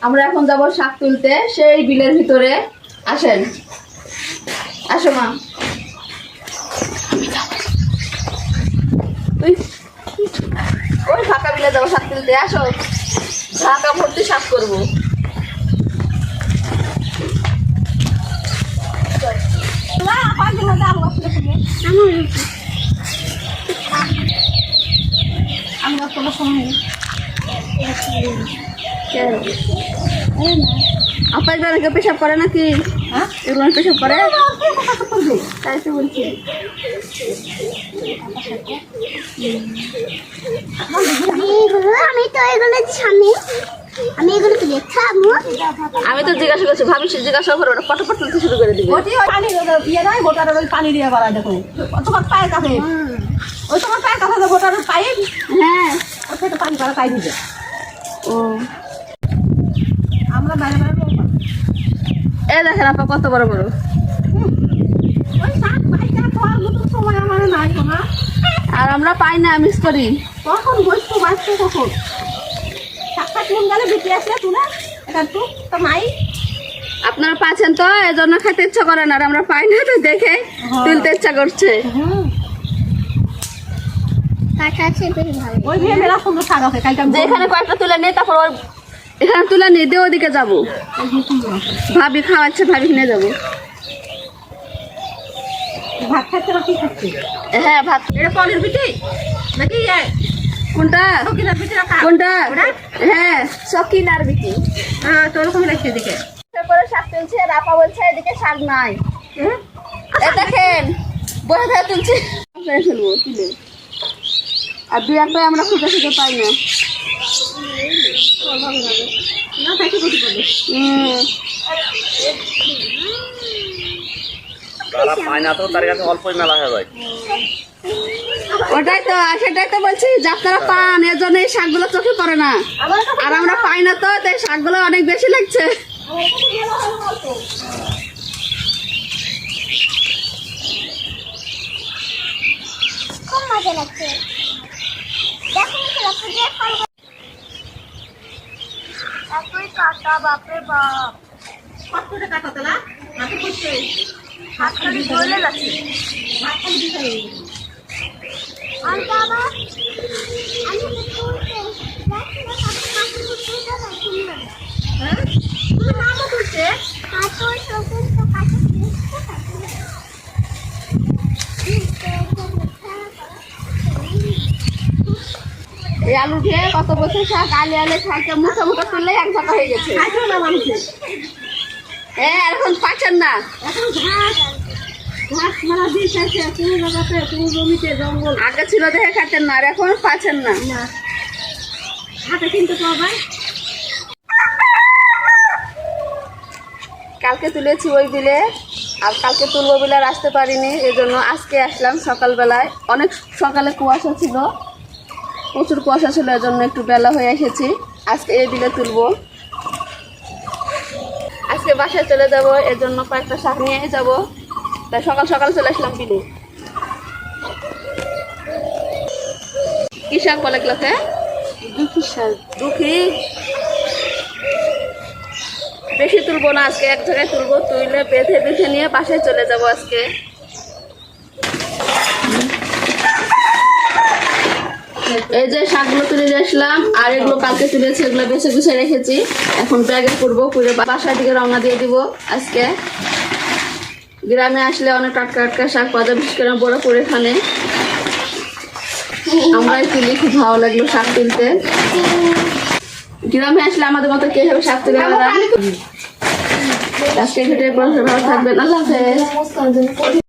আমরা এখন যাব শাক তুলতে সেই বিলের ভিতরে। আসেন, আসো মা। ওই ফাঁকা বিলে যাবো শাক তুলতে, আসো। ঢাকা ভর্তি শাক করবো। আপা এগুলো পেশাব করে নাকি? এগুলো পেশাব করে, তাই তো বলছি। আমি তো জিজ্ঞাসা করছি, ভাবি জিজ্ঞাসা করবো না, পটপট তুলতে শুরু করে দিবে। পানি দিয়ে বাড়ায় দেখো তোমার পায়ের কাছে, ওই তোমার পায়ের কাছে ভোটারের পাইপ। হ্যাঁ, ওর থেকে পানি করা পাই দিবে। ও আমরা বাইরে বাইরে এ দেখেন আপা কত বড় বড়। ওই শাক পাইকা খাওয়ার মতন সময় আমার নাই না। আর আমরা পাই না, মিস করি। কখন বসতো বাঁচতো কখন শাকটা কোন গেলে বিক্রি আসলে তুলে এটা তো তো নাই। আপনারা পাচ্ছেন তো, এজন্য খেতে ইচ্ছা করে না, আর আমরা পাই না তো দেখে তুলতে ইচ্ছা করছে। ওই মেয়ে মেলা সুন্দর শাক আছে কালকে যে এখানে কয়েকটা তুলে নিয়ে তারপর ওর এখানে তুলে নিয়ে দিয়ে ওদিকে যাবো। ভাবি খাওয়াচ্ছে, ভাবি নিয়ে যাবো। ভাত খাচ্ছে না কি খাচ্ছে? হ্যাঁ ভাত। এটা পনির পিঠে নাকি কোনটা সকিনার পিঠে রাখা কোনটা? হ্যাঁ সকিন আর বিটি। হ্যাঁ তো ওরকম লাগছে এদিকে। তারপরে শাক তুলছে, রাপা বলছে এদিকে শাক নাই। এ দেখেন বসে থেকে তুলছে, ফেলবো তুলে। আর দুই একটা আমরা খুঁজে খুঁজে পাই না। না থাকি বসে পড়বে। তারা পায় না তো তার কাছে অল্পই মেলা হয়ে যায়। ওটাই তো, সেটাই তো বলছি যে আপনারা পান, এর জন্য এই শাকগুলো চোখে পড়ে না। আর আমরা পাই না তো, তাই শাকগুলো অনেক বেশি লাগছে। খুব মজা লাগছে। এতই কাটা, বাপরে বাপ। কতটা কাটা তোলা মাথা করছে হাতটা জ্বলে যাচ্ছে। আর বাবা আমি তো তুলতে হ্যাঁ তুমি নামও করছে এই আলু দিয়ে কত বছর শাক আলে আলে খাইতে মুখে মুখে তুললে এক ঝাঁকা হয়ে গেছে। খাইছো না মানুষে হ্যাঁ এখন পাচ্ছেন না। এখন ঘাস ঘাস মারা দিয়ে খাইছে কোনো জায়গাতে কোনো জমিতে জঙ্গল আগে ছিল দেখে খাইতেন না, আর এখন পাচ্ছেন না। না হাতে কিনতে পাওয়া কালকে তুলেছি ওই বিলে, আর কালকে তুলবো বিলে আর আসতে পারিনি, এই জন্য আজকে আসলাম সকালবেলায়। অনেক সকালে কুয়াশা ছিল, প্রচুর কুয়াশা ছিল, এই জন্য একটু বেলা হয়ে এসেছি। আজকে এই বিলে তুলবো, আজকে বাসায় চলে যাব, এর জন্য কয়েকটা শাক নিয়ে যাব, তাই সকাল সকাল চলে আসলাম বিলে। কি শাক বলে ক্লাসে? দুঃখী শাক। দুঃখী বেশি তুলবো না আজকে, এক জায়গায় তুলবো, তুলে বেঁধে বেঁধে নিয়ে বাসায় চলে যাব আজকে। এই যে শাকগুলো তুলে দিয়ে আসলাম, আর এগুলো কালকে তুলেছি, এগুলো বেছে গুছে রেখেছি। এখন ব্যাগে করবো, করে বাসার দিকে রওনা দিয়ে দিব। আজকে গ্রামে আসলে অনেক টাটকা টাটকা শাক পাওয়া যায়, বিশেষ করে বড় করে এখানে আমরাই তুলি, খুব ভালো লাগলো শাক তুলতে। গ্রামে আসলে আমাদের মতো কে হবে শাক তুলে? আজকে ভালো থাকবেন, আল্লাহ হাফেজ।